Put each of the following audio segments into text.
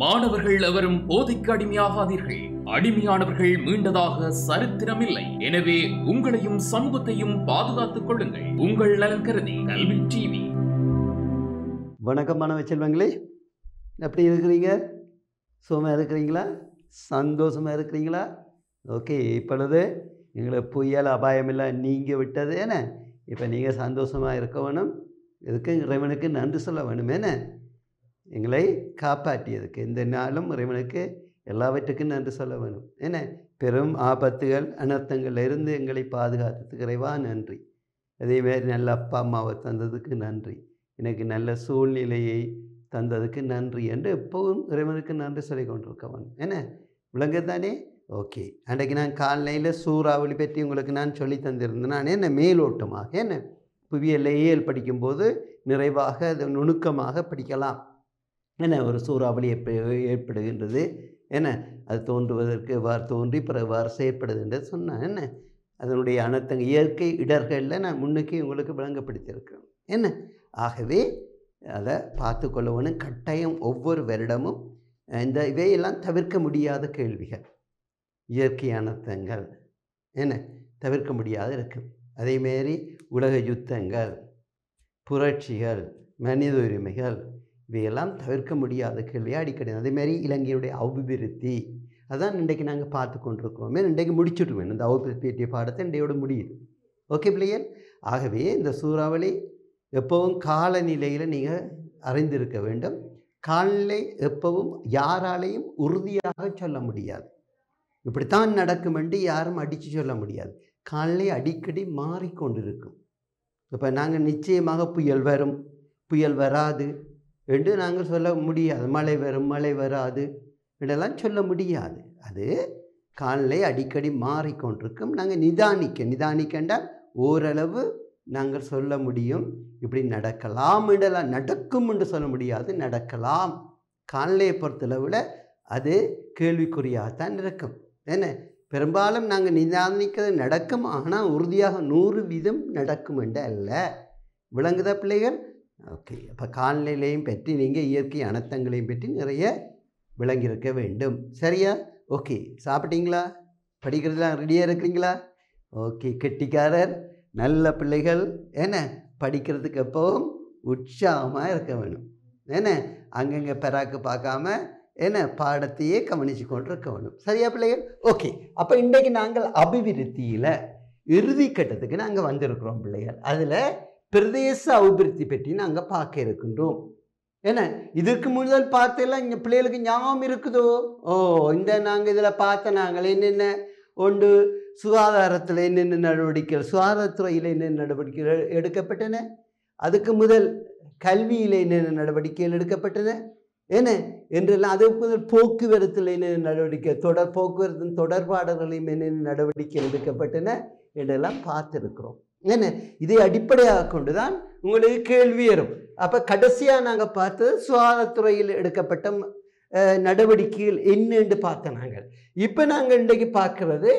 மாணவர்கள் எவரும் போதைக்கு அடிமையாகாதீர்கள். அடிமையானவர்கள் மீண்டதாக சரித்திரமில்லை. எனவே உங்களையும் சமூகத்தையும் பாதுகாத்துக் கொள்ளுங்கள். உங்கள் நலன் கருதி கல்வி டிவி. வணக்கம் மாணவ செல்வங்களே, எப்படி இருக்கிறீங்க? சுகமாக இருக்கிறீங்களா? சந்தோஷமாக இருக்கிறீங்களா? ஓகே, இப்பொழுது எங்களை புயல் அபாயமெல்லாம் நீங்கள் விட்டது என்ன? இப்போ நீங்கள் சந்தோஷமாக இருக்க வேணும். இதுக்கு இறைவனுக்கு நன்றி சொல்ல வேணும். என்ன, எங்களை காப்பாற்றியதுக்கு இந்த நாளும் இறைவனுக்கு எல்லாவற்றுக்கும் நன்றி சொல்ல வேணும். என்ன, பெரும் ஆபத்துகள் அனர்த்தங்கள் இருந்து எங்களை பாதுகாத்ததுக்கு இறைவா நன்றி. அதேமாதிரி நல்ல அப்பா அம்மாவை தந்ததுக்கு நன்றி, எனக்கு நல்ல சூழ்நிலையை தந்ததுக்கு நன்றி என்று எப்போவும் இறைவனுக்கு நன்றி சொல்லி கொண்டிருக்க வேணும். என்ன, விளங்குதானே? ஓகே, அன்றைக்கு நான் காலையில் சூறாவளி பற்றி உங்களுக்கு நான் சொல்லி தந்திருந்தேன். நான் என்ன மேலோட்டமாக என்ன புவியியல் ஏஎல் படிக்கும்போது நிறைவாக அது நுணுக்கமாக படிக்கலாம். என்ன, ஒரு சூறாவளி ஏற்படுகின்றது, என்ன அது தோன்றுவதற்கு எவ்வாறு தோன்றி பிறகு எவ்வாறு செயற்படுது என்று சொன்னேன். என்ன, அதனுடைய அனர்த்தங்க இயற்கை இடர்களில் நான் முன்னுக்கு உங்களுக்கு விளங்கப்படுத்தியிருக்கிறேன். என்ன, ஆகவே அதை பார்த்து கொள்ள வேணும் கட்டாயம். ஒவ்வொரு வருடமும் இந்த இவையெல்லாம் தவிர்க்க முடியாத கேள்விகள், இயற்கை அனர்த்தங்கள் என்ன தவிர்க்க முடியாத இருக்குது. அதேமாரி உலக யுத்தங்கள், புரட்சிகள், மனித உரிமைகள் இவையெல்லாம் தவிர்க்க முடியாத கேள்வியாக அடிக்கடி. அதேமாரி இலங்கையுடைய அபிவிருத்தி, அதான் இன்றைக்கு நாங்கள் பார்த்து கொண்டிருக்கிறோமே. இன்றைக்கு முடிச்சுட்டுவேன் இந்த அபிவிருத்தி பாடத்தை இன்றையோடு முடியுது. ஓகே பிள்ளைகள், ஆகவே இந்த சூறாவளி எப்பவும் காலநிலையில் நீங்கள் அறிந்திருக்க வேண்டும். காலநிலை எப்பவும் யாராலையும் உறுதியாக சொல்ல முடியாது, இப்படித்தான் நடக்கும் என்று யாரும் அடித்து சொல்ல முடியாது. காலநிலை அடிக்கடி மாறிக்கொண்டிருக்கும். இப்போ நாங்கள் நிச்சயமாக புயல் வரும், புயல் வராது என்று நாங்கள் சொல்ல முடியாது. மழை வரும், மழை வராது என்றெல்லாம் சொல்ல முடியாது. அது காலநிலை அடிக்கடி மாறிக்கொண்டிருக்கும். நாங்கள் நிதானிக்கண்டால் ஓரளவு நாங்கள் சொல்ல முடியும். இப்படி நடக்கலாம் என்றெல்லாம் நடக்கும் என்று சொல்ல முடியாது, நடக்கலாம். காலநிலையை பொறுத்தளவில் அது கேள்விக்குறியாகத்தான் இருக்கும். என்ன, பெரும்பாலும் நாங்கள் நிதானிக்கிறது நடக்கும், ஆனால் உறுதியாக 100% நடக்கும் என்று அல்ல. விளங்குதா பிள்ளைகள்? ஓகே, அப்போ காலநிலையையும் பற்றி நீங்கள் இயற்கை அனர்த்தங்களையும் பற்றி நிறைய விளங்கியிருக்க வேண்டும். சரியா? ஓகே, சாப்பிட்டீங்களா? படிக்கிறதுலாம் ரெடியாக இருக்கிறீங்களா? ஓகே, கெட்டிக்காரர் நல்ல பிள்ளைகள். என்ன, படிக்கிறதுக்கு எப்பவும் உற்சாகமாக இருக்க வேணும். என்ன, அங்கங்கே பெறாக்கு பார்க்காம என்ன பாடத்தையே கவனித்து கொண்டு இருக்க வேணும். சரியா பிள்ளைகள்? ஓகே, அப்போ இன்றைக்கு நாங்கள் அபிவிருத்தியில் இறுதி கட்டத்துக்கு நாங்கள் வந்திருக்கிறோம் பிள்ளைகள். அதில் பிரதேச அபிவிருத்தி பற்றி நாங்கள் பார்க்க இருக்கின்றோம். என்ன, இதற்கு முதல் பார்த்தெல்லாம் இங்கே பிள்ளைகளுக்கு ஞாபகம் இருக்குதோ? இந்த நாங்கள் இதில் பார்த்த நாங்கள் என்னென்ன ஒன்று சுகாதாரத்தில் என்னென்ன நடவடிக்கைகள், சுகாதாரத்துறையில் என்னென்ன நடவடிக்கைகள் எடுக்கப்பட்டன, அதுக்கு முதல் கல்வியில் என்னென்ன நடவடிக்கைகள் எடுக்கப்பட்டன என்ன என்றெல்லாம், அதுக்கு முதல் போக்குவரத்தில் என்னென்ன நடவடிக்கை, போக்குவரத்தின் தொடர்பாடல்களையும் என்னென்ன நடவடிக்கைகள் எடுக்கப்பட்டன என்றெல்லாம் பார்த்துருக்கிறோம். என்ன, இதை அடிப்படையாக கொண்டு தான் உங்களுக்கு கேள்வி வரும். அப்போ கடைசியாக நாங்கள் பார்த்தது சுகாதாரத்துறையில் எடுக்கப்பட்ட நடவடிக்கைகள் என்னென்று பார்த்த நாங்கள். இப்போ நாங்கள் இன்றைக்கு பார்க்கறது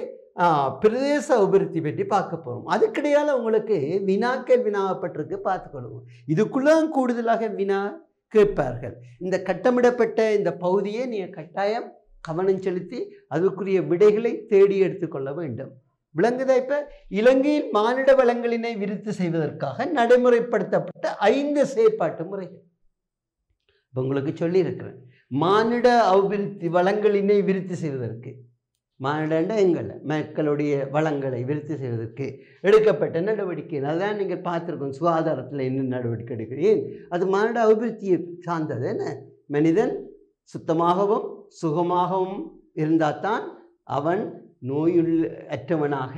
பிரதேச அபிவிருத்தி பற்றி பார்க்க போகிறோம். அதுக்கிடையால் உங்களுக்கு வினாக்கள் வினாவப்பட்டிருக்கு, பார்த்துக்கொள்வோம். இதுக்குள்ளே கூடுதலாக வினா கேட்பார்கள். இந்த கட்டமிடப்பட்ட இந்த பகுதியை நீங்கள் கட்டாயம் கவனம் செலுத்தி அதுக்குரிய விடைகளை தேடி எடுத்துக்கொள்ள வேண்டும். விளங்குதா? இப்போ இலங்கையில் மானிட வளங்களினை விருத்தி செய்வதற்காக நடைமுறைப்படுத்தப்பட்ட 5 செயற்பாட்டு முறைகள் இப்போ உங்களுக்கு சொல்லியிருக்கிறேன். மானிட அபிவிருத்தி வளங்களினை விருத்தி செய்வதற்கு, மானிட எங்களை மக்களுடைய வளங்களை விருத்தி செய்வதற்கு எடுக்கப்பட்ட நடவடிக்கை அதுதான் நீங்கள் பார்த்துருக்கோம். சுகாதாரத்தில் என்ன நடவடிக்கை எடுக்கிறேன், அது மானிட அபிவிருத்தியை சார்ந்தது. என்ன, மனிதன் சுத்தமாகவும் சுகமாகவும் இருந்தால் தான் அவன் நோயுள்ளற்றவனாக,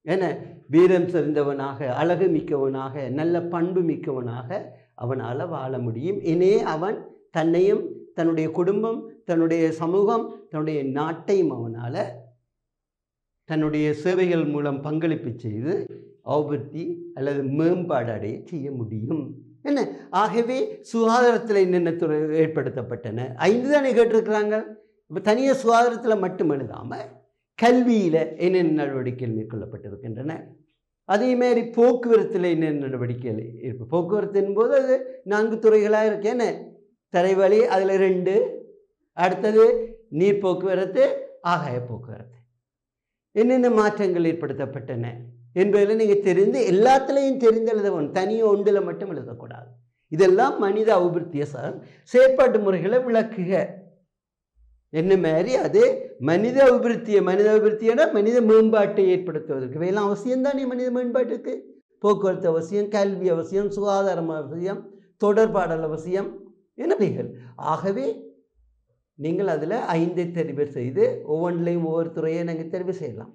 என்ன வீரம் செறிந்தவனாக, அழகு மிக்கவனாக, நல்ல பண்பு மிக்கவனாக அவனால் வாழ முடியும். இனே அவன் தன்னையும் தன்னுடைய குடும்பம், தன்னுடைய சமூகம், தன்னுடைய நாட்டையும் அவனால் தன்னுடைய சேவைகள் மூலம் பங்களிப்பு செய்து அபிவிருத்தி அல்லது மேம்பாடு அடைய செய்ய முடியும். என்ன, ஆகவே சுகாதாரத்தில் என்னென்ன துறை ஏற்படுத்தப்பட்டன 5 தானே கேட்டிருக்கிறாங்க. இப்போ தனியாக சுகாதாரத்தில் மட்டும் எழுதாமல் கல்வியில் என்னென்ன நடவடிக்கைகள் மேற்கொள்ளப்பட்டிருக்கின்றன, அதேமாரி போக்குவரத்தில் என்னென்ன நடவடிக்கைகள் இருக்குது. போக்குவரத்து என்போது அது 4 துறைகளாக இருக்கு. என்ன, தரைவழி அதில் 2, அடுத்தது நீர் போக்குவரத்து, ஆகாய போக்குவரத்து. என்னென்ன மாற்றங்கள் ஏற்படுத்தப்பட்டன என்பதில் நீங்கள் தெரிந்து எல்லாத்துலேயும் தெரிந்து எழுதணும். தனியாக ஒன்றில் மட்டும் எழுதக்கூடாது. இதெல்லாம் மனித அபிவிருத்திய செயற்பாட்டு முறைகளை விளக்குக. என்ன மாதிரி அது மனித அபிவிருத்தியான மனித மேம்பாட்டை ஏற்படுத்துவதற்கு இவையெல்லாம் அவசியம்தானே. மனித மேம்பாட்டுக்கு போக்குவரத்து அவசியம், கல்வி அவசியம், சுகாதாரம் அவசியம், தொடர்பாடல் அவசியம், என்னவைகள். ஆகவே நீங்கள் அதில் 5 தெரிவு செய்து ஒவ்வொன்றிலையும் ஒவ்வொரு துறையை நாங்கள் தெரிவு செய்யலாம்.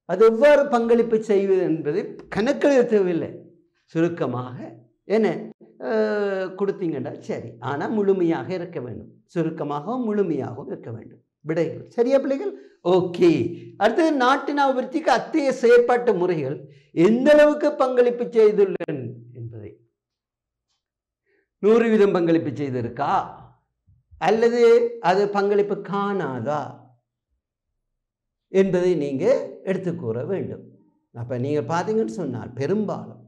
அது எவ்வாறு பங்களிப்பு செய்வது என்பது கணக்கெழுத தேவையில்லை. சுருக்கமாக என்ன கொடுத்தீங்கன்னா சரி. ஆனால் முழுமையாக இருக்க வேண்டும். சுருக்கமாகவும் முழுமையாகவும் இருக்க வேண்டும் விடைகள். சரியா பிள்ளைகள்? ஓகே. அடுத்தது நாட்டின் அபிவிருத்திக்கு அத்தகைய செயற்பாட்டு முறைகள் எந்த அளவுக்கு பங்களிப்பு செய்துள்ளன என்பதை 100% பங்களிப்பு செய்திருக்கா அல்லது அது பங்களிப்பு காணாதா என்பதை நீங்கள் எடுத்துக்கூற வேண்டும். அப்போ நீங்கள் பார்த்தீங்கன்னு சொன்னால் பெரும்பாலும்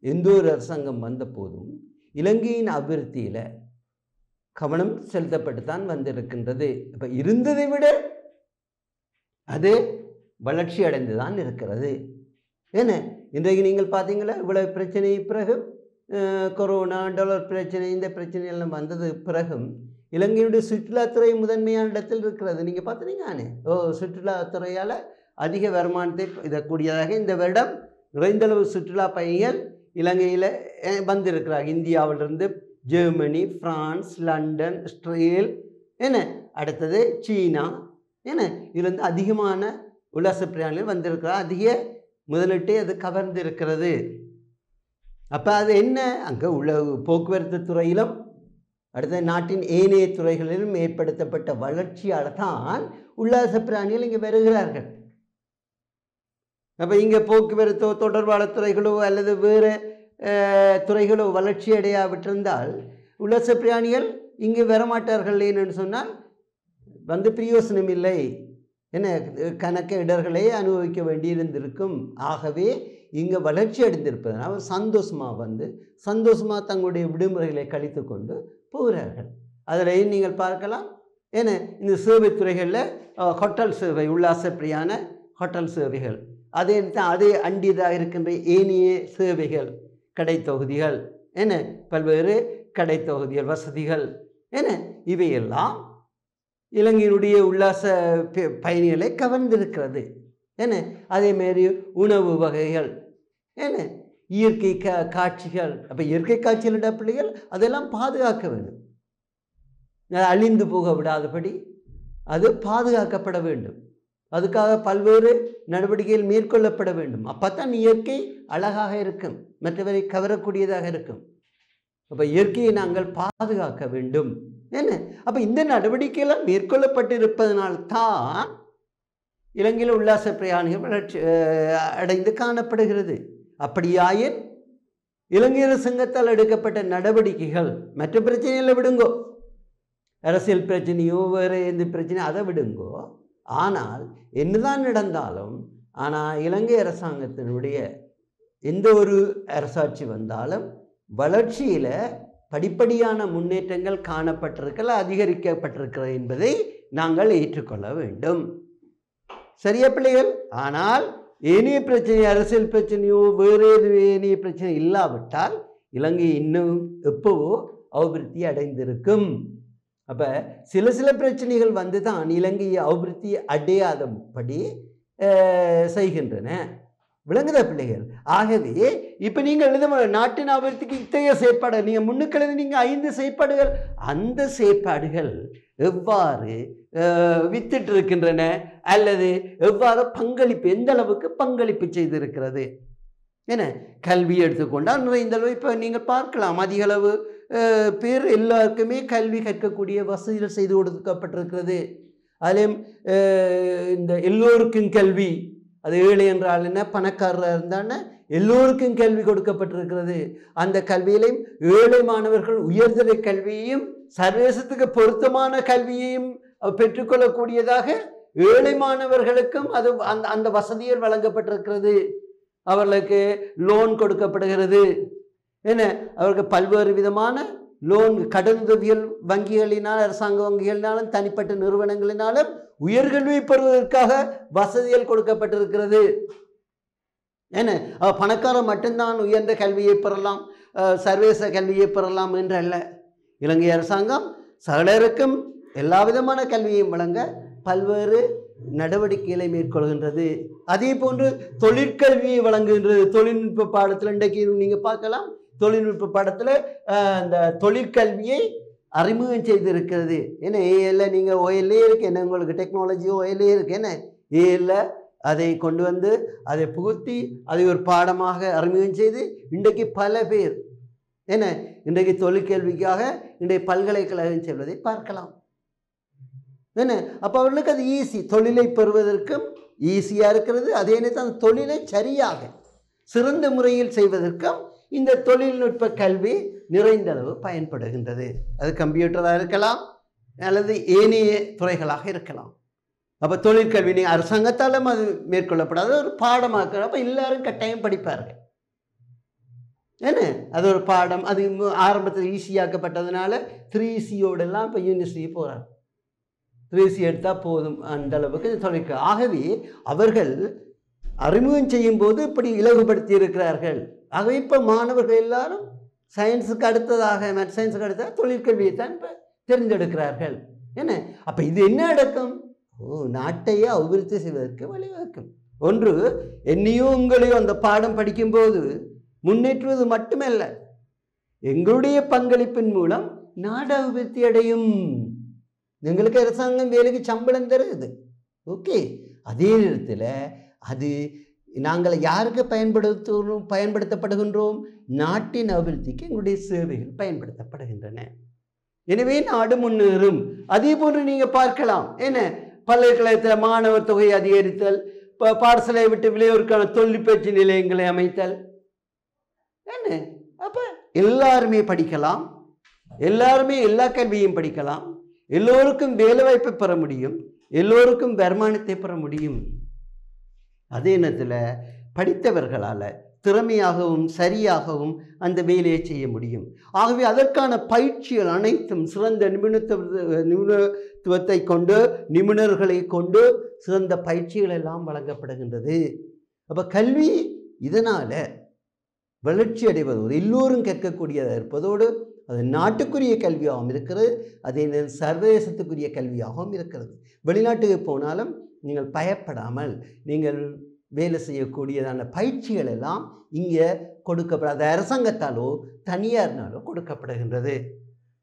எந்த ஒரு அரசாங்கம் வந்த போதும் இலங்கையின் அபிவிருத்தியில் கவனம் செலுத்தப்பட்டு தான் வந்திருக்கின்றது. இப்போ இருந்ததை விட அது வளர்ச்சி அடைந்து தான் இருக்கிறது. ஏன்னா இன்றைக்கு நீங்கள் பார்த்தீங்களா இவ்வளவு பிரச்சனை பிறகு கொரோனா, டாலர் பிரச்சனை, இந்த பிரச்சனையெல்லாம் வந்தது பிறகும் இலங்கையுடைய சுற்றுலாத்துறை முதன்மையான இடத்தில் இருக்கிறது. நீங்கள் பார்த்துனீங்கண்ணே. சுற்றுலாத்துறையால் அதிக வருமானத்தை இதக்கூடியதாக இந்த வருடம் நிறைந்தளவு சுற்றுலா பயணிகள் இலங்கையில் வந்திருக்கிறார்கள். இந்தியாவிலிருந்து ஜெர்மனி, பிரான்ஸ், லண்டன், இஸ்ரேல், என்ன அடுத்தது சீனா, என்ன இதுலேருந்து அதிகமான உல்லாச பிரயாணிகள் வந்திருக்கிறார். அதிக முதலீட்டை அது கவர்ந்திருக்கிறது. அப்போ அது என்ன அங்கே உள்ள போக்குவரத்து துறையிலும் அடுத்த நாட்டின் ஏனைய துறைகளிலும் ஏற்படுத்தப்பட்ட வளர்ச்சியால் தான் உல்லாச பிராணிகள் இங்கே வருகிறார்கள். அப்போ இங்கே போக்குவரத்தோ தொடர்பாளர் துறைகளோ அல்லது வேறு துறைகளோ வளர்ச்சி அடையாவிட்டிருந்தால் உல்லாச பிராணிகள் இங்கே வரமாட்டார்கள். என்னென்னு சொன்னால் வந்து பிரயோசனம் இல்லை, என்ன கணக்க இடர்களை அனுபவிக்க வேண்டியிருந்திருக்கும். ஆகவே இங்கே வளர்ச்சி அடைந்திருப்பதனால் சந்தோஷமாக வந்து சந்தோஷமாக தங்களுடைய விடுமுறைகளை கழித்து கொண்டு போகிறார்கள். அதில் நீங்கள் பார்க்கலாம். ஏன்னா இந்த சேவை துறைகளில் ஹோட்டல் சேவை, உல்லாச பிரியான ஹோட்டல் சேவைகள், அதே அண்டியதாக இருக்கின்ற ஏனைய சேவைகள், கடை தொகுதிகள், என்ன பல்வேறு கடை தொகுதிகள், வசதிகள், என்ன இவையெல்லாம் இலங்கையினுடைய உல்லாச பயணிகளை கவர்ந்திருக்கிறது. என்ன அதேமாரி உணவு வகைகள், என்ன இயற்கை காட்சிகள். அப்போ இயற்கை காட்சிகளிட பிள்ளைகள் அதெல்லாம் பாதுகாக்க வேண்டும். அழிந்து போக விடாதபடி அது பாதுகாக்கப்பட வேண்டும். அதுக்காக பல்வேறு நடவடிக்கைகள் மேற்கொள்ளப்பட வேண்டும். அப்போ தான் இயற்கை அழகாக இருக்கும், மற்றவரை கவரக்கூடியதாக இருக்கும். அப்போ இயற்கையை நாங்கள் பாதுகாக்க வேண்டும். என்ன அப்போ இந்த நடவடிக்கையெல்லாம் மேற்கொள்ளப்பட்டிருப்பதனால்தான் இலங்கையில் உல்லாச பிரயாணிகள் வளர்ச்சி அடைந்து காணப்படுகிறது. அப்படியாயின் இலங்கை அரசாங்கத்தால் எடுக்கப்பட்ட நடவடிக்கைகள், மற்ற பிரச்சனைகளை விடுங்கோ, அரசியல் பிரச்சனையோ வேறு எந்த பிரச்சனையோ அதை விடுங்கோ. ஆனால் என்னதான் நடந்தாலும், ஆனால் இலங்கை அரசாங்கத்தினுடைய எந்த ஒரு அரசாட்சி வந்தாலும் வளர்ச்சியில் படிப்படியான முன்னேற்றங்கள் காணப்பட்டிருக்கல, அதிகரிக்கப்பட்டிருக்கிறது என்பதை நாங்கள் ஏற்றுக்கொள்ள வேண்டும். சரியா பிள்ளைகள்? ஆனால் ஏனைய பிரச்சனை, அரசியல் பிரச்சனையோ வேறு எது ஏனைய பிரச்சனை இல்லாவிட்டால் இலங்கை இன்னும் எப்போவோ அபிவிருத்தி அடைந்திருக்கும். அப்போ சில பிரச்சனைகள் வந்து தான் இலங்கையை அபிவிருத்தி அடையாதபடி செய்கின்றன. விளங்குதா பிள்ளைகள்? ஆகவே இப்போ நீங்கள் எழுத நாட்டின் அபிவிருத்திக்கு இத்தகைய செயற்பாடு நீங்கள் முன்னுக்கிறது, நீங்கள் 5 செயற்பாடுகள், அந்த செயற்பாடுகள் எவ்வாறு வித்திட்டு இருக்கின்றன அல்லது எவ்வாறு பங்களிப்பு, எந்த அளவுக்கு பங்களிப்பு செய்திருக்கிறது. என்ன கல்வி எடுத்துக்கொண்டால் நிறைந்த அளவு இப்போ நீங்கள் பார்க்கலாம், அதிக அளவு பேர் எல்லாருக்குமே கல்வி கற்கக்கூடிய வசதிகள் செய்து கொடுக்கப்பட்டிருக்கிறது. அதிலும் இந்த எல்லோருக்கும் கல்வி, அது ஏழை என்றால் என்ன, பணக்காரராக இருந்தான்னா எல்லோருக்கும் கல்வி கொடுக்கப்பட்டிருக்கிறது. அந்த கல்வியிலையும் ஏழை மாணவர்கள் உயர்தர கல்வியையும் சர்வதேசத்துக்கு பொருத்தமான கல்வியையும் பெற்றுக்கொள்ளக்கூடியதாக ஏழை மாணவர்களுக்கும் அது அந்த வசதிகள் வழங்கப்பட்டிருக்கிறது. அவர்களுக்கு லோன் கொடுக்கப்படுகிறது. என்ன அவருக்கு பல்வேறு விதமான லோன் கடனுதவியல் வங்கிகளினால் அரசாங்க வங்கிகளினாலும் தனிப்பட்ட நிறுவனங்களினாலும் உயர்கல்வி பெறுவதற்காக வசதிகள் கொடுக்கப்பட்டிருக்கிறது. ஏன்னா பணக்காரர் மட்டும்தான் உயர்ந்த கல்வியை பெறலாம், சர்வதேச கல்வியை பெறலாம் என்றல்ல. இலங்கை அரசாங்கம் சகலருக்கும் எல்லா விதமான கல்வியையும் வழங்க பல்வேறு நடவடிக்கைகளை மேற்கொள்கின்றது. அதே போன்று தொழிற்கல்வியை வழங்குகின்றது. தொழில்நுட்ப பாடத்தில் இன்றைக்கு நீங்கள் பார்க்கலாம், தொழில்நுட்ப பாடத்தில் அந்த தொழிற்கல்வியை அறிமுகம் செய்திருக்கிறது. ஏன்னா ஏஎல்ல நீங்கள் ஓஎல்லே இருக்கு, என்ன உங்களுக்கு டெக்னாலஜி ஓஎல்லே இருக்கு, என்ன ஏஎல்ல அதை கொண்டு வந்து அதை புகுத்தி அதை ஒரு பாடமாக அறிமுகம் செய்து இன்றைக்கு பல பேர் என்ன இன்றைக்கு தொழிற்கல்விக்காக இன்றைய பல்கலைக்கழகம் செல்வதை பார்க்கலாம். என்ன அப்போ அவர்களுக்கு அது ஈஸி, தொழிலை பெறுவதற்கும் ஈஸியாக இருக்கிறது. அதே நேரத்தில் அந்த தொழிலை சரியாக சிறந்த முறையில் செய்வதற்கும் இந்த தொழில்நுட்ப கல்வி நிறைந்த அளவு பயன்படுகின்றது. அது கம்ப்யூட்டராக இருக்கலாம் அல்லது ஏனைய துறைகளாக இருக்கலாம். அப்போ தொழிற்கல்வி நீங்கள் அரசாங்கத்தாலும் அது மேற்கொள்ளப்படாத ஒரு பாடமாக, அப்போ எல்லாரும் கட்டாயம் படிப்பார்கள். என்ன அது ஒரு பாடம், அது ஆரம்பத்தில் ஈஸியாக்கப்பட்டதுனால 3C இப்போ யூனிவர்சிட்டி போகிறாங்க. 3C எடுத்தால் போதும் அந்த அளவுக்கு தொழிற்க. ஆகவே அவர்கள் அறிமுகம் செய்யும் போது இப்படி இலகுபடுத்தி இருக்கிறார்கள். ஆகவே இப்போ மாணவர்கள் எல்லாரும் சயின்ஸுக்கு அடுத்ததாக மேத்ஸ் சயின்ஸுக்கு அடுத்ததாக தொழிற்கல்வியை தான் இப்போ தேர்ந்தெடுக்கிறார்கள். என்ன அப்போ இது என்ன நடக்கும்? நாட்டையே அபிவிருத்தி செய்வதற்கு வழிவகுக்கும். ஒன்று, என்னையோ உங்களையோ அந்த பாடம் படிக்கும்போது முன்னேற்றுவது மட்டுமல்ல, எங்களுடைய பங்களிப்பின் மூலம் நாடு அபிவிருத்தி அடையும். எங்களுக்கு அரசாங்கம் வேலைக்கு சம்பளம் தருது, ஓகே. அதே நேரத்தில் அது நாங்கள் யாருக்கு பயன்படுத்தப்படுகின்றோம்? நாட்டின் அபிவிருத்திக்கு எங்களுடைய சேவைகள் பயன்படுத்தப்படுகின்றன. எனவே நாடு முன்னேறும். அதே போன்று நீங்கள் பார்க்கலாம், என்ன பல்கலைக்கழகத்தில் மாணவர் தொகையை அதிகரித்தல், பாடசாலை விட்டு விளையோருக்கான தொழிற்பயிற்சி நிலையங்களை அமைத்தல், என்ன அப்போ எல்லாருமே படிக்கலாம், எல்லாருமே எல்லா கல்வியும் படிக்கலாம், எல்லோருக்கும் வேலைவாய்ப்பை பெற முடியும், எல்லோருக்கும் வருமானத்தை பெற முடியும். அதே நேரத்தில் படித்தவர்களால் திறமையாகவும் சரியாகவும் அந்த வேலையை செய்ய முடியும். ஆகவே அதற்கான பயிற்சிகள் அனைத்தும் சிறந்த நிபுணத்துவத்தை கொண்டு, நிபுணர்களை கொண்டு சிறந்த பயிற்சிகள் எல்லாம் வழங்கப்படுகின்றது. அப்போ கல்வி இதனால் வளர்ச்சி அடைவதோடு எல்லோரும் கற்கக்கூடியதாக இருப்பதோடு அது நாட்டுக்குரிய கல்வியாகவும் இருக்கிறது, அதே நேரம் சர்வதேசத்துக்குரிய கல்வியாகவும் இருக்கிறது. வெளிநாட்டுக்கு போனாலும் நீங்கள் பயப்படாமல் நீங்கள் வேலை செய்யக்கூடியதான பயிற்சிகள் எல்லாம் இங்கே கொடுக்கப்படாத அரசாங்கத்தாலோ தனியார்னாலோ கொடுக்கப்படுகின்றது.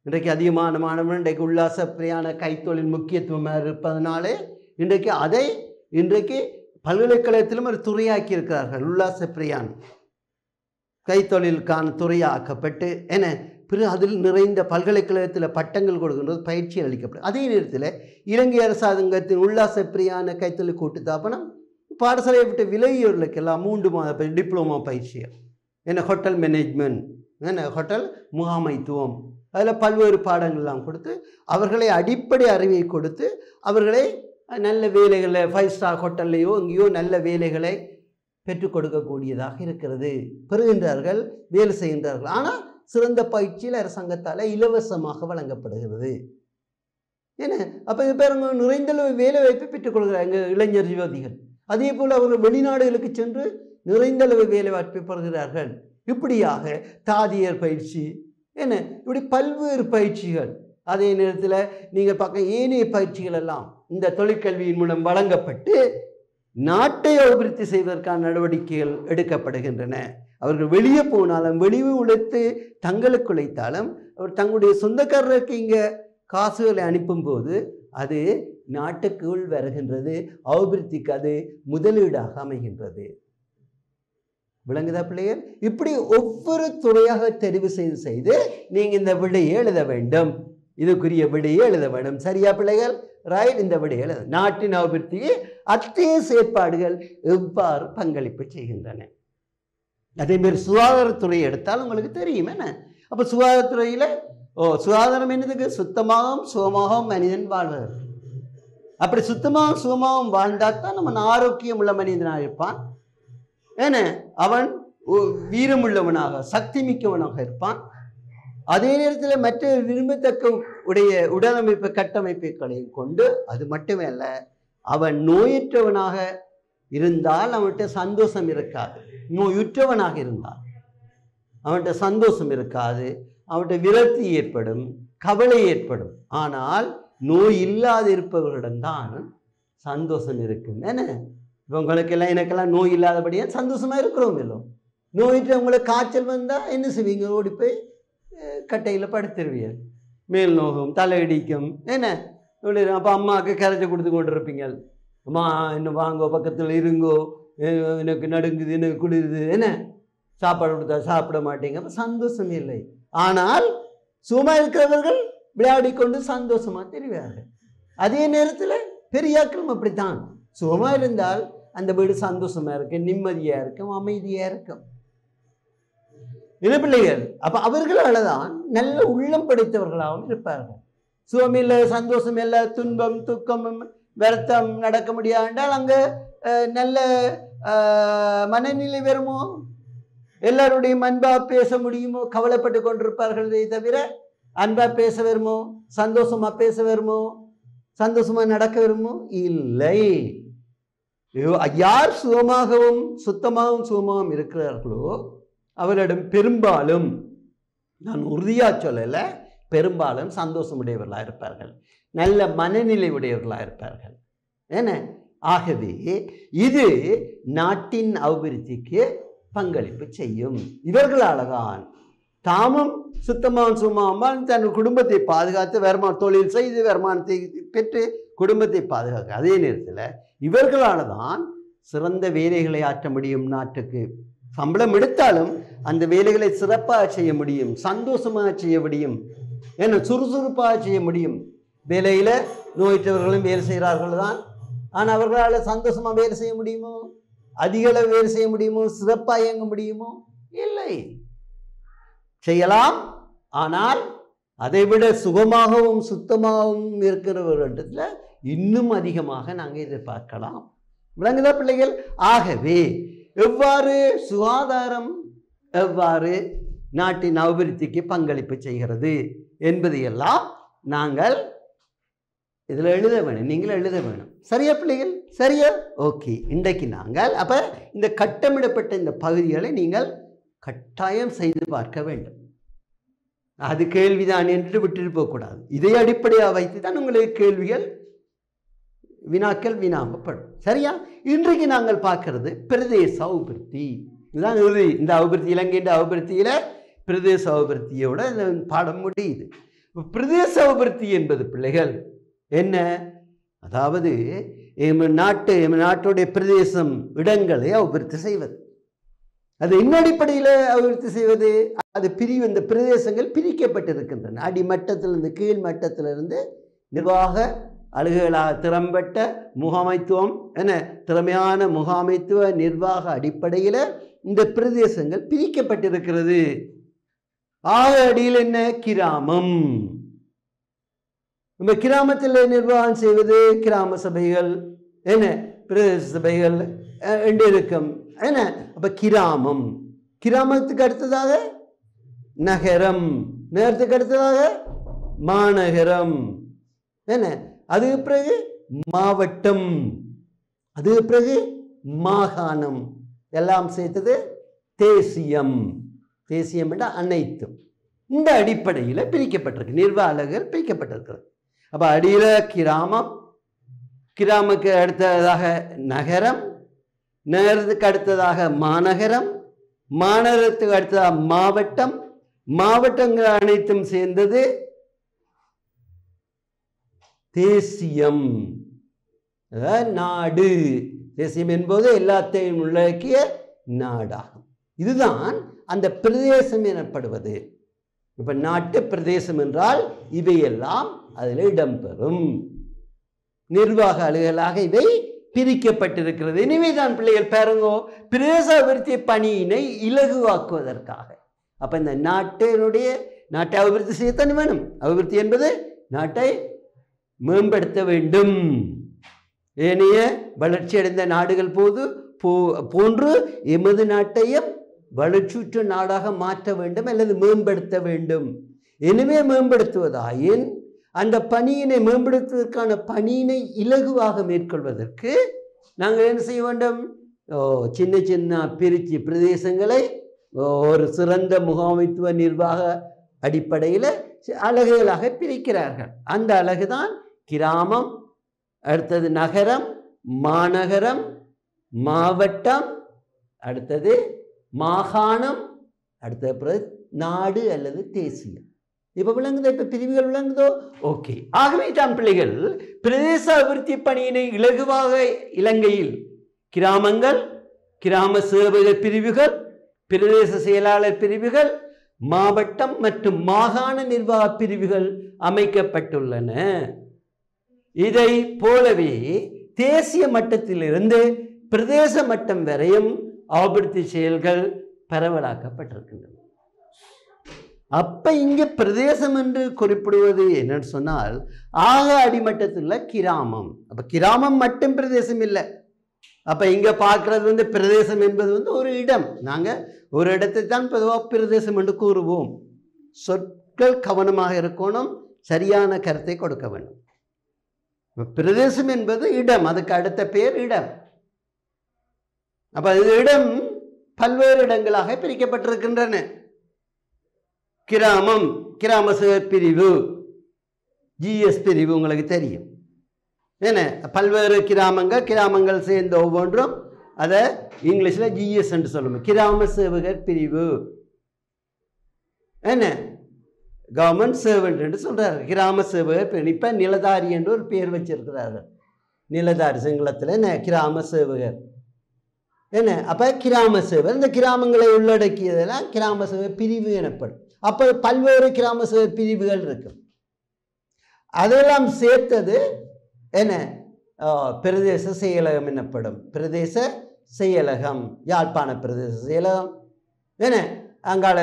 இன்றைக்கு அதிகமான மாணவர்கள் இன்றைக்கு உல்லாச பிரயாண கைத்தொழில் முக்கியத்துவமாக இருப்பதனாலே இன்றைக்கு பல்கலைக்கழகத்திலும் ஒரு துறையாக்கி இருக்கிறார்கள். உல்லாச பிரயாணம் கைத்தொழிலுக்கான துறையாக்கப்பட்டு என பிறகு அதில் நிறைந்த பல்கலைக்கழகத்தில் பட்டங்கள் கொடுக்கின்றது, பயிற்சி அளிக்கப்படும். அதே நேரத்தில் இலங்கை அரசாங்கத்தின் உல்லாச பிரயாண கைத்தொழில் கூட்டுத்தாபனம் பாடசாலையை விட்டு விலகியோர்களுக்கெல்லாம் 3 மாத டிப்ளமோ பயிற்சிகள், என்ன ஹோட்டல் மேனேஜ்மெண்ட், என்ன ஹோட்டல் முகாமைத்துவம், அதில் பல்வேறு பாடங்கள்லாம் கொடுத்து அவர்களை அடிப்படை அறிவை கொடுத்து அவர்களை நல்ல வேலைகளை 5 ஸ்டார் ஹோட்டல்லையோ எங்கேயோ நல்ல வேலைகளை பெற்றுக் கொடுக்கக்கூடியதாக இருக்கிறது. பெறுகின்றார்கள், வேலை செய்கின்றார்கள். ஆனால் சிறந்த பயிற்சியில் அரசாங்கத்தால் இலவசமாக வழங்கப்படுகிறது. என்ன அப்போ இது பேருங்க நிறைந்தளவு வேலை வாய்ப்பை பெற்றுக்கொள்கிறாங்க இளைஞர் யுவதிகள். அதே போல் அவர்கள் வெளிநாடுகளுக்கு சென்று நிறைந்தளவு வேலை வாய்ப்பை பெறுகிறார்கள். இப்படியாக தாதியர் பயிற்சி, என்ன இப்படி பல்வேறு பயிற்சிகள். அதே நேரத்தில் நீங்கள் பார்க்க ஏனைய பயிற்சிகள் எல்லாம் இந்த தொழிற்கல்வியின் மூலம் வழங்கப்பட்டு நாட்டை அபிவிருத்தி செய்வதற்கான நடவடிக்கைகள் எடுக்கப்படுகின்றன. அவர்கள் வெளியே போனாலும் வெளியே உழைத்து தங்களுக்கு உழைத்தாலும் அவர் தங்களுடைய சொந்தக்காரருக்கு இங்கே காசுகளை அனுப்பும்போது அது நாட்டுக்குள் வருகின்றது, அபிவிருத்திக்கு அது முதலீடாக அமைகின்றது. விளங்குதா பிள்ளைகள்? இப்படி ஒவ்வொரு துறையாக தெரிவு செய்து நீங்கள் இந்த விடையை எழுத வேண்டும், இதுக்குரிய விடையை எழுத வேண்டும். சரியா பிள்ளைகள்? ரைட். இந்த விடையை எழுத நாட்டின் அபிவிருத்திக்கு அத்தகைய செயற்பாடுகள் எவ்வாறு பங்களிப்பு செய்கின்றன. அதேமாரி சுகாதாரத்துறையை எடுத்தால் உங்களுக்கு தெரியும். என்ன அப்போ சுகாதாரத்துறையில் சுகாதாரம் என்னதுக்கு? சுத்தமாகவும் சுகமாகவும் மனிதன் வாழ்வது. அப்படி சுத்தமாகவும் சுகமாகவும் வாழ்ந்தால் தான் நம்ம ஆரோக்கியம் உள்ள மனிதனாக இருப்பான். ஏன்னா அவன் வீரமுள்ளவனாக சக்தி மிக்கவனாக இருப்பான். அதே நேரத்தில் மற்ற விரும்பத்தக்க உடலமைப்பு கட்டமைப்புகளையும் கொண்டு அது மட்டுமே அல்ல, அவன் நோயற்றவனாக இருந்தால் அவன்கிட்ட சந்தோஷம் இருக்காது. நோயுற்றவனாக இருந்தால் அவன்கிட்ட சந்தோஷம் இருக்காது, அவன்கிட்ட விரக்தி ஏற்படும், கவலை ஏற்படும். ஆனால் நோய் இல்லாது இருப்பவர்களிடம்தான் சந்தோஷம் இருக்கும். என்ன உங்களுக்கெல்லாம் எனக்கெல்லாம் நோய் இல்லாதபடியா சந்தோஷமா இருக்கிறோம் இல்லை? நோயிட்டு உங்களுக்கு காய்ச்சல் வந்தால் என்ன செய்வீங்க? ஓடி போய் கட்டையில் படுத்துருவீங்க, மேல் நோகும், தலையடிக்கும். என்ன அப்போ அம்மாவுக்கு கரைச்சி கொடுத்து கொண்டு இருப்பீங்க. அம்மா இன்னும் வாங்கோ, பக்கத்தில் இருங்கோ, எனக்கு நடுங்குது, எனக்கு குளிருது. என்ன சாப்பாடு கொடுத்தா சாப்பிட மாட்டீங்க, அப்போ சந்தோஷம் இல்லை. ஆனால் சும்மா இருக்கிறவர்கள் விளையாடி கொண்டு சந்தோஷமா தெரிவார்கள். அதே நேரத்தில் பெரியாக்களும் அப்படித்தான். சுகமா இருந்தால் அந்த வீடு சந்தோஷமா இருக்கு, நிம்மதியா இருக்கும், அமைதியா இருக்கும். என்ன பிள்ளைகள்? அப்ப அவர்களால தான் நல்ல உள்ளம் படைத்தவர்களாகவும் இருப்பார்கள். சுகம் இல்லை, சந்தோஷம் இல்லை, துன்பம் துக்கம் வருத்தம் நடக்க முடியாண்டால் அங்க நல்ல மனநிலை வருமோ? எல்லாருடையும் அன்பா பேச முடியுமோ? கவலைப்பட்டு கொண்டிருப்பார்களே தவிர அன்பா பேச வருமோ? சந்தோஷமா பேச வருமோ? சந்தோஷமா நடக்க வருமோ? இல்லை. யார் சுகமாகவும் சுத்தமாகவும் சுகமாகவும் இருக்கிறார்களோ அவரிடம் பெரும்பாலும், நான் உறுதியா சொல்லல, பெரும்பாலும் சந்தோஷம் உடையவர்களாக இருப்பார்கள், நல்ல மனநிலை உடையவர்களாக இருப்பார்கள். என்ன ஆகவே இது நாட்டின் அபிவிருத்திக்கு பங்களிப்பு செய்யும். இவர்களால் தான் தாமும் சுத்தமாகவும் சுகமாகவும் தன் குடும்பத்தை பாதுகாத்து வருமானம் தொழில் செய்து வருமானத்தை பெற்று குடும்பத்தை பாதுகாக்க, அதே நேரத்தில் இவர்களால் தான் சிறந்த வேலைகளை ஆற்ற முடியும். நாட்டுக்கு சம்பளம் எடுத்தாலும் அந்த வேலைகளை சிறப்பாக செய்ய முடியும், சந்தோஷமாக செய்ய முடியும், என்ன சுறுசுறுப்பாக செய்ய முடியும். வேலையில் நோயற்றவர்களும் வேலை செய்கிறார்கள் தான். ஆனால் அவர்களால் சந்தோஷமாக வேலை செய்ய முடியுமோ? அதிக அளவு வேலை செய்ய முடியுமோ? சிறப்பாக இயங்க முடியுமோ? இல்லை. செய்யலாம், ஆனால் அதைவிட சுகமாகவும் சுத்தமாகவும் இருக்கிறவர்களிடத்துல இன்னும் அதிகமாக நாங்கள் எதிர்பார்க்கலாம். விளங்குதா பிள்ளைகள்? ஆகவே எவ்வாறு சுகாதாரம் எவ்வாறு நாட்டின் அபிவிருத்திக்கு பங்களிப்பு செய்கிறது என்பதையெல்லாம் நாங்கள் இதில் எழுத வேணும், நீங்கள் எழுத வேணும். சரியா பிள்ளைகள்? சரியா? ஓகே. இன்றைக்கு நாங்கள் அப்போ இந்த கட்டமிடப்பட்ட இந்த பகுதிகளை நீங்கள் கட்டாயம் செய்து பார்க்க வேண்டும். அது கேள்விதான் என்று விட்டு போகக்கூடாது. இதை அடிப்படையாக வைத்து தான் உங்களுக்கு கேள்விகள் வினாக்கள் வினாப்படும். சரியா? இன்றைக்கு நாங்கள் பார்க்கறது பிரதேச அபிவிருத்தி. இதுதான் இந்த அபிவிருத்தி, இலங்கையின் அபிவிருத்தியில பிரதேச அபிவிருத்தியோட இந்த பாடம் முடியுது. பிரதேச அபிவிருத்தி என்பது பிள்ளைகள் என்ன? அதாவது நாட்டுடைய பிரதேசம் இடங்களை அபிவிருத்தி செய்வது. அது என்ன அடிப்படையில் அபிவிருத்தி செய்வது? அது இந்த பிரதேசங்கள் பிரிக்கப்பட்டிருக்கின்றன. அடிமட்டத்திலிருந்து கீழ் மட்டத்திலிருந்து நிர்வாக அலுவலாக திறம்பட்ட முகாமைத்துவம், என்ன திறமையான முகாமைத்துவ நிர்வாக அடிப்படையில் இந்த பிரதேசங்கள் பிரிக்கப்பட்டிருக்கிறது. ஆக அடியில் என்ன? கிராமம். நம்ம கிராமத்தில் நிர்வாகம் செய்வது கிராம சபைகள், என்ன பிரதேச சபைகள் என்று இருக்கும். என்ன அப்ப கிராமம். கிராமத்துக்கு அடுத்ததாக நகரம், நகரத்துக்கு அடுத்ததாக மாநகரம், என்ன அதுக்கு பிறகு மாவட்டம், அதுக்கு பிறகு மாகாணம், எல்லாம் சேர்த்தது தேசியம். தேசியம் என்ற அனைத்தும் இந்த அடிப்படையில் பிரிக்கப்பட்டிருக்கு, நிர்வாகங்கள் பிரிக்கப்பட்டிருக்கிறது. அப்போ அடியில் கிராமம், கிராமத்துக்கு அடுத்ததாக நகரம், நகரத்துக்கு அடுத்ததாக மாநகரம், மாநகரத்துக்கு அடுத்ததாக மாவட்டம், மாவட்டங்கள் அனைத்தும் சேர்ந்தது தேசியம், நாடு. தேசியம் என்பது எல்லாத்தையும் உள்ளடக்கிய நாடாகும். இதுதான் அந்த பிரதேசம் எனப்படுவது. இப்ப நாட்டு பிரதேசம் என்றால் இவையெல்லாம் அதில் இடம்பெறும். நிர்வாக அலுவலாக இவை பிரிக்கப்பட்டிருக்கிறது. இனிமேதான் பிள்ளைகள் பாருங்கோ, பிரதேச அபிவிருத்தி பணியினை இலகுவாக்குவதற்காக. அப்ப இந்த நாட்டை அபிவிருத்தி செய்யத்தான் வேணும். அபிவிருத்தி என்பது நாட்டை மேம்படுத்த வேண்டும். ஏனைய வளர்ச்சி அடைந்த நாடுகள் போன்று எமது நாட்டையும் வளர்ச்சியுற்ற நாடாக மாற்ற வேண்டும் அல்லது மேம்படுத்த வேண்டும். எனவே மேம்படுத்துவதாயின் அந்த பணியினை மேம்படுத்துவதற்கான பணியினை இலகுவாக மேற்கொள்வதற்கு நாங்கள் என்ன செய்ய வேண்டும்? சின்ன சின்ன பிரித்து பிரதேசங்களை ஒரு சிறந்த முகாமைத்துவ நிர்வாக அடிப்படையில் அலகுகளாக பிரிக்கிறார்கள். அந்த அலகுதான் கிராமம், அடுத்தது நகரம், மாநகரம், மாவட்டம், அடுத்தது மாகாணம், அடுத்தது நாடு அல்லது தேசியம். இப்போ விளங்குதோ? இப்போ பிரிவுகள் விளங்குதோ? ஓகே. ஆகவே தான் பிள்ளைகள் பிரதேச அபிவிருத்தி பணியினை இலகுவாக இலங்கையில் கிராமங்கள், கிராம சேவக பிரிவுகள், பிரதேச செயலாளர் பிரிவுகள், மாவட்டம் மற்றும் மாகாண நிர்வாக பிரிவுகள் அமைக்கப்பட்டுள்ளன. இதை போலவே தேசிய மட்டத்திலிருந்து பிரதேச மட்டம் வரையும் அபிவிருத்தி செயல்கள் பரவலாக்கப்பட்டிருக்கின்றன. அப்ப இங்க பிரதேசம் என்று குறிப்பிடுவது என்னன்னு சொன்னால் ஆக அடிமட்டத்தில் கிராமம். அப்ப கிராமம் மட்டும் பிரதேசம் இல்லை. அப்ப இங்க பார்க்கறது பிரதேசம் என்பது ஒரு இடம். நாங்க ஒரு இடத்தை தான் பொதுவாக பிரதேசம் என்று கூறுவோம். சொற்கள் கவனமாக இருக்கணும், சரியான கருத்தை கொடுக்க வேண்டும். பிரதேசம் என்பது இடம், அதுக்கு அடுத்த பேர் இடம். அப்ப இது இடம் பல்வேறு இடங்களாக பிரிக்கப்பட்டிருக்கின்றன. கிராமம், கிராம பிரிவு, ஜிஎஸ் பிரிவு உங்களுக்கு தெரியும். என்ன, பல்வேறு கிராமங்கள் சேர்ந்த ஒவ்வொன்றும் அதை இங்கிலீஷில் ஜிஎஸ் என்று சொல்லுவோம். கிராம சேவகர் பிரிவு. என்ன, கவர்மெண்ட் சர்வெண்ட் என்று சொல்றாரு. கிராம சேவகர் பிரிவு. இப்போ நிலதாரி என்று ஒரு பேர் வச்சிருக்கிறார்கள். நிலதாரி சிங்களத்தில் என்ன, கிராம சேவகர். என்ன, அப்போ கிராம சேவர் இந்த கிராமங்களை உள்ளடக்கியதெல்லாம் கிராம சேவர் பிரிவு எனப்படும். அப்போ பல்வேறு கிராம சேவர் பிரிவுகள் இருக்கு. அதெல்லாம் சேர்த்தது என்ன, பிரதேச செயலகம் எனப்படும். பிரதேச செயலகம், யாழ்ப்பாண பிரதேச செயலகம், என்ன அங்காள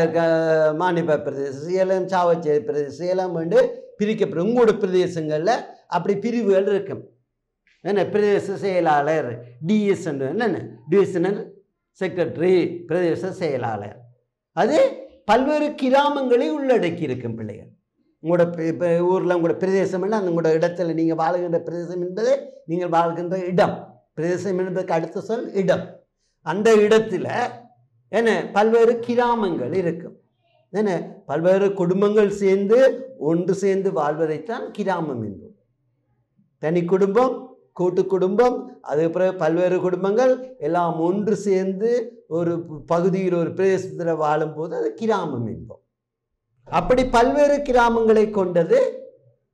மாநில பிரதேச செயலகம், சாவச்சேரி பிரதேச செயலகம் என்று பிரிக்கப்படும். உங்களோட பிரதேசங்களில் அப்படி பிரிவுகள் இருக்கும். என்ன, பிரதேச செயலாளர் டிஎஸ் என்னென்ன, டிவிஷனல் செக்ரட்டரி, பிரதேச செயலாளர். அது பல்வேறு கிராமங்களை உள்ளடக்கி இருக்கும் பிள்ளைகள். உங்களோட இப்போ ஊரில் உங்களோட பிரதேசம் என்ன, அந்த உங்களோட இடத்துல நீங்கள் வாழ்கின்ற பிரதேசம் என்பது நீங்கள் வாழ்கின்ற இடம். பிரதேசம் என்பதற்கு அடுத்த சொல் இடம். அந்த இடத்துல என்ன பல்வேறு கிராமங்கள் இருக்கும். என்ன, பல்வேறு குடும்பங்கள் சேர்ந்து ஒன்று சேர்ந்து வாழ்வதைத்தான் கிராமம் என்போம். தனி குடும்பம், கூட்டு குடும்பம், அதுக்கு பிறகு பல்வேறு குடும்பங்கள் எல்லாம் ஒன்று சேர்ந்து ஒரு பகுதியில் ஒரு பிரதேசத்தில் வாழும்போது அது கிராமம் என்போம். அப்படி பல்வேறு கிராமங்களை கொண்டது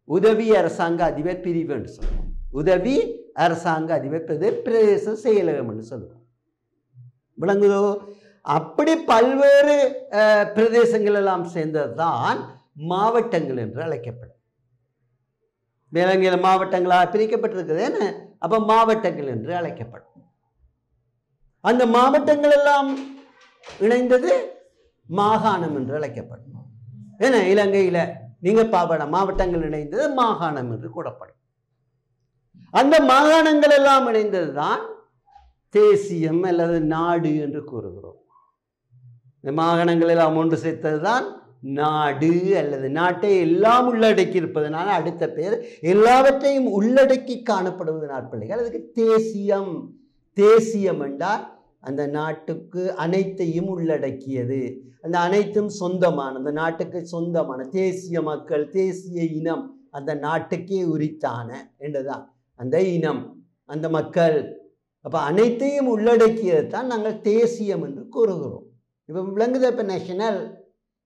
உதவி அரசாங்க அதிபர் பிரிவு என்று சொல்லுவோம். உதவி அரசாங்க அதிபர் பிரதேச செயலகம் என்று சொல்லுவோம். விளங்குதோ? அப்படி பல்வேறு பிரதேசங்கள் எல்லாம் சேர்ந்தது தான் மாவட்டங்கள் என்று அழைக்கப்படும். வேளாங்கல் மாவட்டங்களாக பிரிக்கப்பட்டிருக்கிறது. என்ன, அப்போ மாவட்டங்கள் என்று அழைக்கப்படும். அந்த மாவட்டங்கள் எல்லாம் இணைந்தது மாகாணம் என்று அழைக்கப்படும். ஏன்னா இலங்கையில் நீங்கள் பாவட மாவட்டங்கள் இணைந்தது மாகாணம் என்று கூறப்படும். அந்த மாகாணங்கள் எல்லாம் இணைந்தது தான் தேசியம் அல்லது நாடு என்று கூறுகிறோம். இந்த மாகாணங்கள் எல்லாம் ஒன்று சேர்த்தது தான் நாடு அல்லது நாட்டை எல்லாம் உள்ளடக்கி இருப்பதனால அடுத்த பேர் எல்லாவற்றையும் உள்ளடக்கி காணப்படுவதனால் பிள்ளைகள் அதுக்கு தேசியம். தேசியம் என்றால் அந்த நாட்டுக்கு அனைத்தையும் உள்ளடக்கியது, அந்த அனைத்தும் சொந்தமான, அந்த நாட்டுக்கு சொந்தமான தேசிய மக்கள், தேசிய இனம், அந்த நாட்டுக்கே உரித்தான என்றுதான் அந்த இனம், அந்த மக்கள். அப்போ அனைத்தையும் உள்ளடக்கியது தான் நாங்கள் தேசியம் என்று கூறுகிறோம். இப்போ விளங்குதா? இப்போ நேஷனல்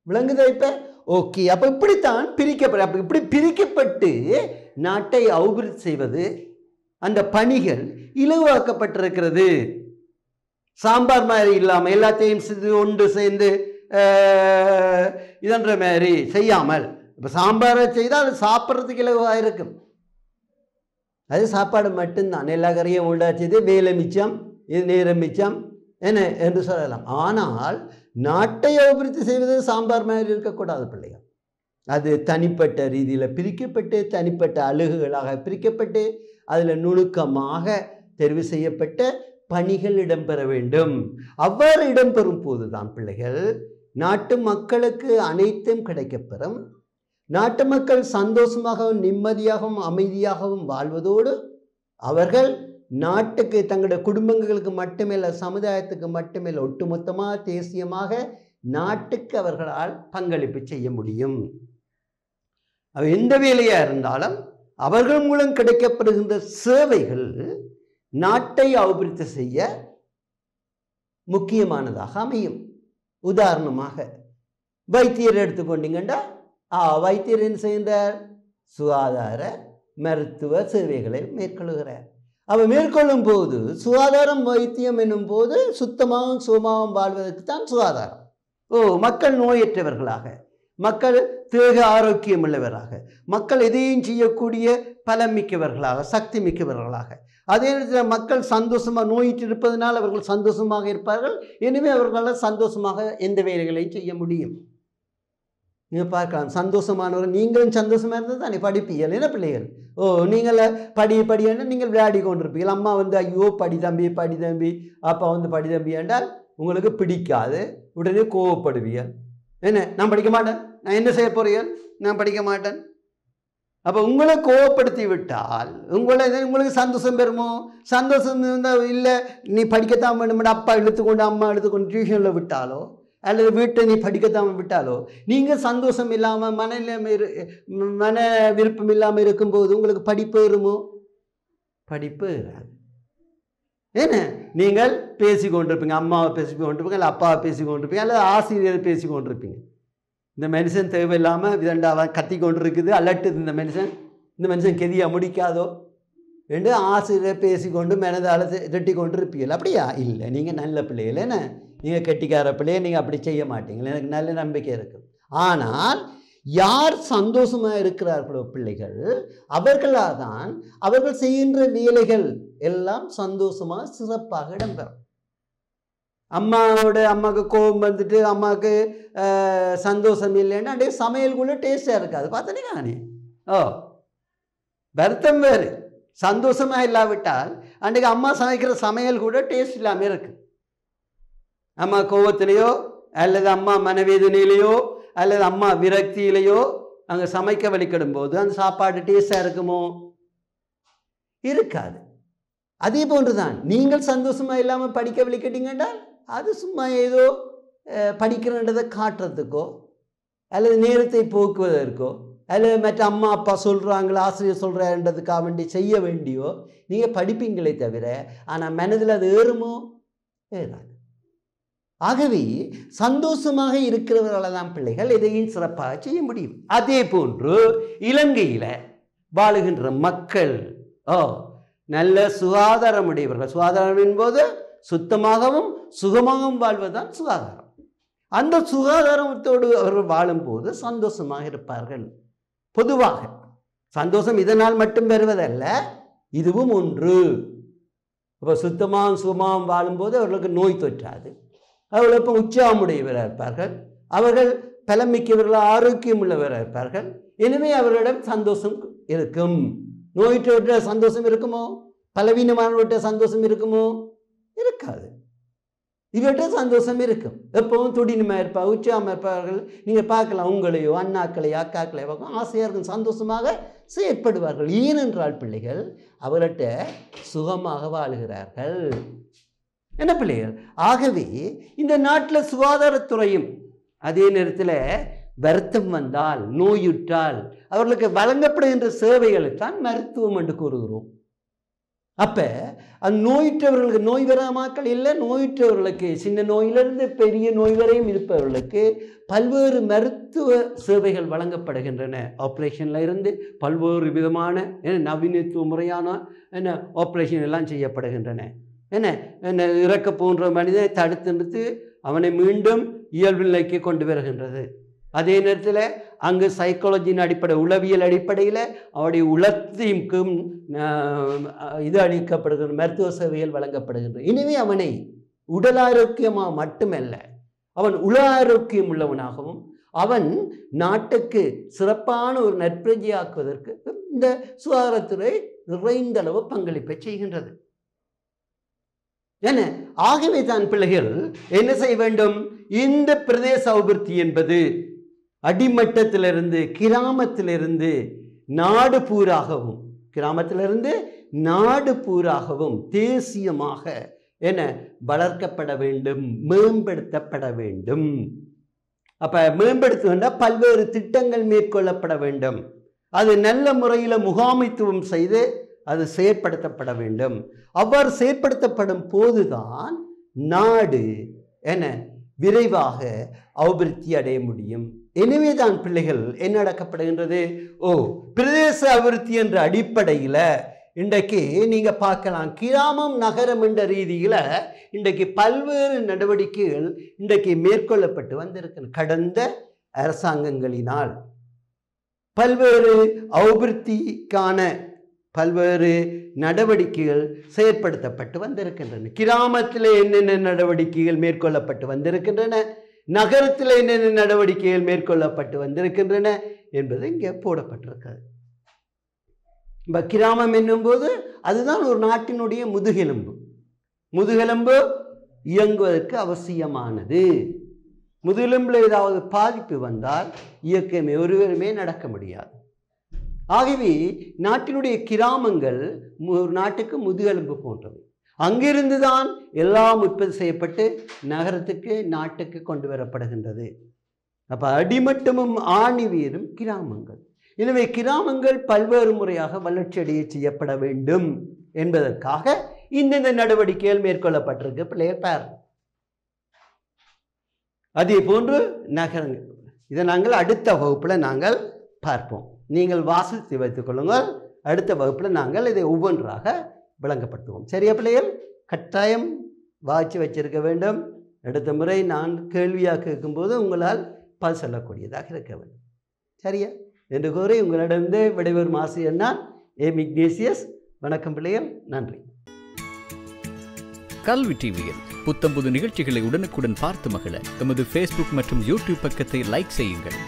விளங்குதா? இப்போ ஓகே. அப்போ இப்படித்தான் பிரிக்கப்படும். அப்போ இப்படி பிரிக்கப்பட்டு நாட்டை அபிவிருத்தி செய்வது, அந்த பணிகள் இலவாக்கப்பட்டிருக்கிறது. சாம்பார் மாதிரி இல்லாமல் எல்லாத்தையும் ஒன்று சேர்ந்து இதன்ற மாதிரி செய்யாமல், இப்போ சாம்பாரை செய்தால் அது சாப்பிட்றதுக்கு இலவாக இருக்கும். அது சாப்பாடு மட்டும்தான். எல்லா கறியும் உண்டாச்சது, வேலை மிச்சம், இது நேரம் மிச்சம் என்ன என்று சொல்லலாம். ஆனால் நாட்டை அபிவிருத்தி செய்வது சாம்பார் மாதிரி இருக்கக்கூடாது பிள்ளைகள். அது தனிப்பட்ட ரீதியில் பிரிக்கப்பட்டு, தனிப்பட்ட அலகுகளாக பிரிக்கப்பட்டு, அதில் நுணுக்கமாக தெரிவு செய்யப்பட்ட பணிகள் இடம்பெற வேண்டும். அவ்வாறு இடம்பெறும் போது தான் பிள்ளைகள் நாட்டு மக்களுக்கு அனைத்தும் கிடைக்கப்பெறும். நாட்டு மக்கள் சந்தோஷமாகவும் நிம்மதியாகவும் அமைதியாகவும் வாழ்வதோடு அவர்கள் நாட்டுக்கு தங்களுடைய குடும்பங்களுக்கு மட்டுமல்ல சமுதாயத்துக்கு மட்டுமல்ல ஒட்டுமொத்தமாக தேசியமாக நாட்டுக்கு அவர்களால் பங்களிப்பு செய்ய முடியும். எந்த வேலையாக இருந்தாலும் அவர்கள் மூலம் கிடைக்கப்படுகின்ற சேவைகள் நாட்டை அபிவிருத்தி செய்ய முக்கியமானதாக அமையும். உதாரணமாக வைத்தியர் எடுத்துக்கொண்டீங்கன்னா வைத்தியர் என்ன செய்கின்றார்? சுகாதார மருத்துவ சேவைகளை மேற்கொள்கிறார். அவர் மேற்கொள்ளும் போது சுகாதாரம் வைத்தியம் என்னும் போது சுத்தமாகவும் சுகமாகவும் வாழ்வதற்கு தான் சுகாதாரம். மக்கள் நோயற்றவர்களாக, மக்கள் தேக ஆரோக்கியம் உள்ளவராக, மக்கள் எதையும் செய்யக்கூடிய பலம் மிக்கவர்களாக, சக்தி மிக்கவர்களாக, அதே நேரத்தில் மக்கள் சந்தோஷமாக நோயிட்டு இருப்பதனால் அவர்கள் சந்தோஷமாக இருப்பார்கள். எனவே அவர்களால் சந்தோஷமாக எந்த வேலைகளையும் செய்ய முடியும். நீங்கள் பார்க்கலாம், சந்தோஷமானவர் நீங்களும் சந்தோஷமாக இருந்தால் தானே படிப்பீர்கள். என்ன பிள்ளைகள்? நீங்கள் படின்னு நீங்கள் விளையாடி கொண்டிருப்பீர்கள். அம்மா ஐயோ படி தம்பி அப்பா படி தம்பி என்றால் உங்களுக்கு பிடிக்காது, உடனே கோவப்படுவீர்கள். என்ன, நான் படிக்க மாட்டேன், நான் என்ன செய்ய போறீர்கள், நான் படிக்க மாட்டேன். அப்போ உங்களை கோவப்படுத்தி விட்டால் உங்களுக்கு சந்தோஷம் பெறுமோ? சந்தோஷம் இருந்தால் இல்லை, நீ படிக்கத்தான் வேணும், அப்பா இழுத்துக்கொண்டு அம்மா இழுத்துக்கொண்டு டியூஷனில் விட்டாலோ அல்லது வீட்டை நீ படிக்கத்தான் விட்டாலோ நீங்கள் சந்தோஷம் இல்லாமல் மன விருப்பம் இல்லாமல் இருக்கும்போது உங்களுக்கு படிப்பு வருமோ? படிப்பு வராது. ஏன்னா நீங்கள் பேசி கொண்டிருப்பீங்க, அம்மாவை பேசி கொண்டிருப்பீங்க, இல்லை அப்பாவை பேசி கொண்டிருப்பீங்க, அல்லது ஆசிரியரை பேசி கொண்டிருப்பீங்க. இந்த மனுஷன் தேவையில்லாமல் விதண்டாவன் கத்தி கொண்டு இருக்குது, அலட்டுது இந்த மனுஷன் கெதியாக முடிக்காதோ என்று ஆசிரியரை பேசிக்கொண்டு மனதால் திட்டி கொண்டு இருப்பீர்கள். அப்படியா? இல்லை, நீங்கள் நல்ல பிள்ளைகள், என்ன நீங்கள் கெட்டிக்கார பிள்ளையை நீங்கள் அப்படி செய்ய மாட்டீங்களா? எனக்கு நல்ல நம்பிக்கை இருக்குது. ஆனால் யார் சந்தோஷமாக இருக்கிறார்களோ பிள்ளைகள், அவர்களால் தான் அவர்கள் செய்கின்ற வேலைகள் எல்லாம் சந்தோஷமாக சிறப்பாக இடம்பெறும். அம்மாவுக்கு கோபம் வந்துட்டு அம்மாவுக்கு சந்தோஷம் இல்லைன்னா அப்படியே சமையல் கூட டேஸ்டாக இருக்காது. பார்த்தனே நானே வருத்தம் வேறு. சந்தோஷமாக இல்லாவிட்டால் அன்றைக்கு அம்மா சமைக்கிற சமையல் கூட டேஸ்ட் இல்லாமல் இருக்கு. அம்மா கோபத்திலேயோ அல்லது அம்மா மனவேதனையிலையோ அல்லது அம்மா விரக்தியிலையோ அங்கே சமைக்க வலிக்கிடும் போது அந்த சாப்பாடு டேஸ்டாக இருக்குமோ? இருக்காது. அதே போன்றுதான் நீங்கள் சந்தோஷமாக இல்லாமல் படிக்க வலிக்கிட்டீங்கன்னா அது சும்மா ஏதோ படிக்கிறன்றதை காட்டுறதுக்கோ அல்லது நேரத்தை போக்குவதற்கோ அல்லது மற்ற அம்மா அப்பா சொல்கிறாங்களோ ஆசிரியர் சொல்கிறான்றதுக்காக வேண்டி செய்ய வேண்டியோ நீங்கள் படிப்பீங்களே தவிர, ஆனால் மனதில் அது ஏறுமோ? ஏறாது. ஆகவே சந்தோஷமாக இருக்கிறவர்களால் தான் பிள்ளைகள் எதையும் சிறப்பாக செய்ய முடியும். அதே போன்று இலங்கையில் வாழுகின்ற மக்கள் நல்ல சுகாதாரம் உடையவர்கள். சுகாதாரம் என்பது சுத்தமாகவும் சுகமாகவும் வாழ்வதுதான் சுகாதாரம். அந்த சுகாதாரத்தோடு அவர்கள் வாழும்போது சந்தோஷமாக இருப்பார்கள். பொதுவாக சந்தோஷம் இதனால் மட்டும் பெறுவதல்ல, இதுவும் ஒன்று. இப்போ சுத்தமாகவும் சுகமாகவும் வாழும்போது அவர்களுக்கு நோய் தொற்றாது, அவர்கள் இப்போ உற்சாகமுடையவராக இருப்பார்கள், அவர்கள் பலமிக்கவர்கள் ஆரோக்கியம் உள்ளவராக இருப்பார்கள். எனவே அவர்களிடம் சந்தோஷம் இருக்கும். நோயிட்ட சந்தோஷம் இருக்குமோ? பலவீனமானவர்கிட்ட சந்தோஷம் இருக்குமோ? இருக்காது. இவர்கிட்ட சந்தோஷம் இருக்கும். எப்பவும் துடினமாக இருப்பார், உற்சாகமாக இருப்பார்கள். நீங்கள் பார்க்கலாம், உங்களையோ அண்ணாக்களையோ அக்காக்களையோ பார்க்கலாம், ஆசையாக இருக்கும், சந்தோஷமாக செயற்படுவார்கள். ஏனென்றால் பிள்ளைகள் அவர்கிட்ட சுகமாக வாழுகிறார்கள். என்ன பிள்ளைகள்? ஆகவே இந்த நாட்டில் சுகாதாரத்துறையும் அதே நேரத்தில் வருத்தம் வந்தால், நோயுற்றால் அவர்களுக்கு வழங்கப்படுகின்ற சேவைகளை தான் மருத்துவம் என்று கூறுகிறோம். அப்போ அது நோயுற்றவர்களுக்கு, நோய் வராமாக்கள் இல்லை, நோயுற்றவர்களுக்கு சின்ன நோயிலிருந்து பெரிய நோய் வரையும் இருப்பவர்களுக்கு பல்வேறு மருத்துவ சேவைகள் வழங்கப்படுகின்றன. ஆப்ரேஷனில் இருந்து பல்வேறு விதமான நவீனத்துவ முறையான ஆப்ரேஷன் எல்லாம் செய்யப்படுகின்றன. என்ன இறக்க போன்ற மனிதனை தடுத்து நிறுத்தி அவனை மீண்டும் இயல்பு நிலைக்கு கொண்டு வருகின்றது. அதே நேரத்தில் அங்கு சைக்காலஜியின் அடிப்படை, உளவியல் அடிப்படையில் அவருடைய உளத்திற்கும் இது அளிக்கப்படுகின்ற மருத்துவ சேவைகள் வழங்கப்படுகின்றன. எனவே அவனை உடல் ஆரோக்கியமாக மட்டுமல்ல, அவன் உள ஆரோக்கியம் உள்ளவனாகவும் அவன் நாட்டுக்கு சிறப்பான ஒரு நற்பெயராக்குவதற்கு இந்த சுகாதாரத்துறை நிறைந்த அளவு பங்களிப்பை செய்கின்றது. என்ன, ஆகவே தான் பிள்ளைகள் என்ன செய்ய வேண்டும்? இந்த பிரதேச அபிவிருத்தி என்பது அடிமட்டத்திலிருந்து கிராமத்திலிருந்து நாடு பூராகவும், கிராமத்திலிருந்து நாடு பூராகவும் தேசியமாக என வளர்க்கப்பட வேண்டும், மேம்படுத்தப்பட வேண்டும். அப்ப மேம்படுத்த பல்வேறு திட்டங்கள் மேற்கொள்ளப்பட வேண்டும். அது நல்ல முறையில் முகாமைத்துவம் செய்து அது செயற்படுத்தப்பட வேண்டும். அவ்வாறு செயற்படுத்தப்படும் போதுதான் நாடு என விரைவாக அபிவிருத்தி அடைய முடியும். எனவே தான் பிள்ளைகள் என்ன நடக்கப்படுகின்றது, பிரதேச அபிவிருத்தி என்ற அடிப்படையில் இன்றைக்கு நீங்க பார்க்கலாம், கிராமம் நகரம் என்ற ரீதியில் இன்றைக்கு பல்வேறு நடவடிக்கைகள் இன்றைக்கு மேற்கொள்ளப்பட்டு வந்திருக்கின்றன. கடந்த அரசாங்கங்களினால் பல்வேறு அபிவிருத்திக்கான பல்வேறு நடவடிக்கைகள் செயற்படுத்தப்பட்டு வந்திருக்கின்றன. கிராமத்தில் என்னென்ன நடவடிக்கைகள் மேற்கொள்ளப்பட்டு வந்திருக்கின்றன, நகரத்தில் என்னென்ன நடவடிக்கைகள் மேற்கொள்ளப்பட்டு வந்திருக்கின்றன என்பது இங்கே போடப்பட்டிருக்கிறது. இப்போ கிராமம் என்னும்போது அதுதான் ஒரு நாட்டினுடைய முதுகெலும்பு. முதுகெலும்பு இயங்குவதற்கு அவசியமானது. முதுகெலும்பில் ஏதாவது பாதிப்பு வந்தால் இயக்கமே ஒருவருமே நடக்க முடியாது. ஆகவே நாட்டினுடைய கிராமங்கள் ஒரு நாட்டுக்கு முதுகெலும்பு போன்றது. அங்கிருந்து தான் எல்லாம் உற்பத்தி செய்யப்பட்டு நகரத்துக்கு நாட்டுக்கு கொண்டு வரப்படுகின்றது. அப்போ அடிமட்டமும் ஆணிவேரும் கிராமங்கள். எனவே கிராமங்கள் பல்வேறு முறையாக வளர்ச்சியடைய செய்யப்பட வேண்டும் என்பதற்காக இந்த நடவடிக்கைகள் மேற்கொள்ளப்பட்டிருக்கு. பிள்ளைகள் பார். அதே போன்று நகரங்கள், இதை நாங்கள் அடுத்த வகுப்பில் நாங்கள் பார்ப்போம். நீங்கள் வாசித்து வைத்துக் கொள்ளுங்கள். அடுத்த வகுப்பில் நாங்கள் இதை ஒவ்வொன்றாக விளங்கப்படுத்துவோம். சரியா பிள்ளைகள்? கட்டாயம் வாய்ச்சி வச்சிருக்க வேண்டும். அடுத்த முறை நான் கேள்வியாக கேட்கும்போது உங்களால் பதில் சொல்லக்கூடியதாக இருக்க வேண்டும். சரியா என்று கூறி உங்களிடமிருந்து விடைபெறும் ஆசிரியர் நான் எம் இக்னேசியஸ். வணக்கம் பிள்ளைகள், நன்றி. கல்வி டிவியில் புத்தம்புது நிகழ்ச்சிகளை உடனுக்குடன் பார்த்து மகிழ எமது ஃபேஸ்புக் மற்றும் யூடியூப் பக்கத்தை லைக் செய்யுங்கள்.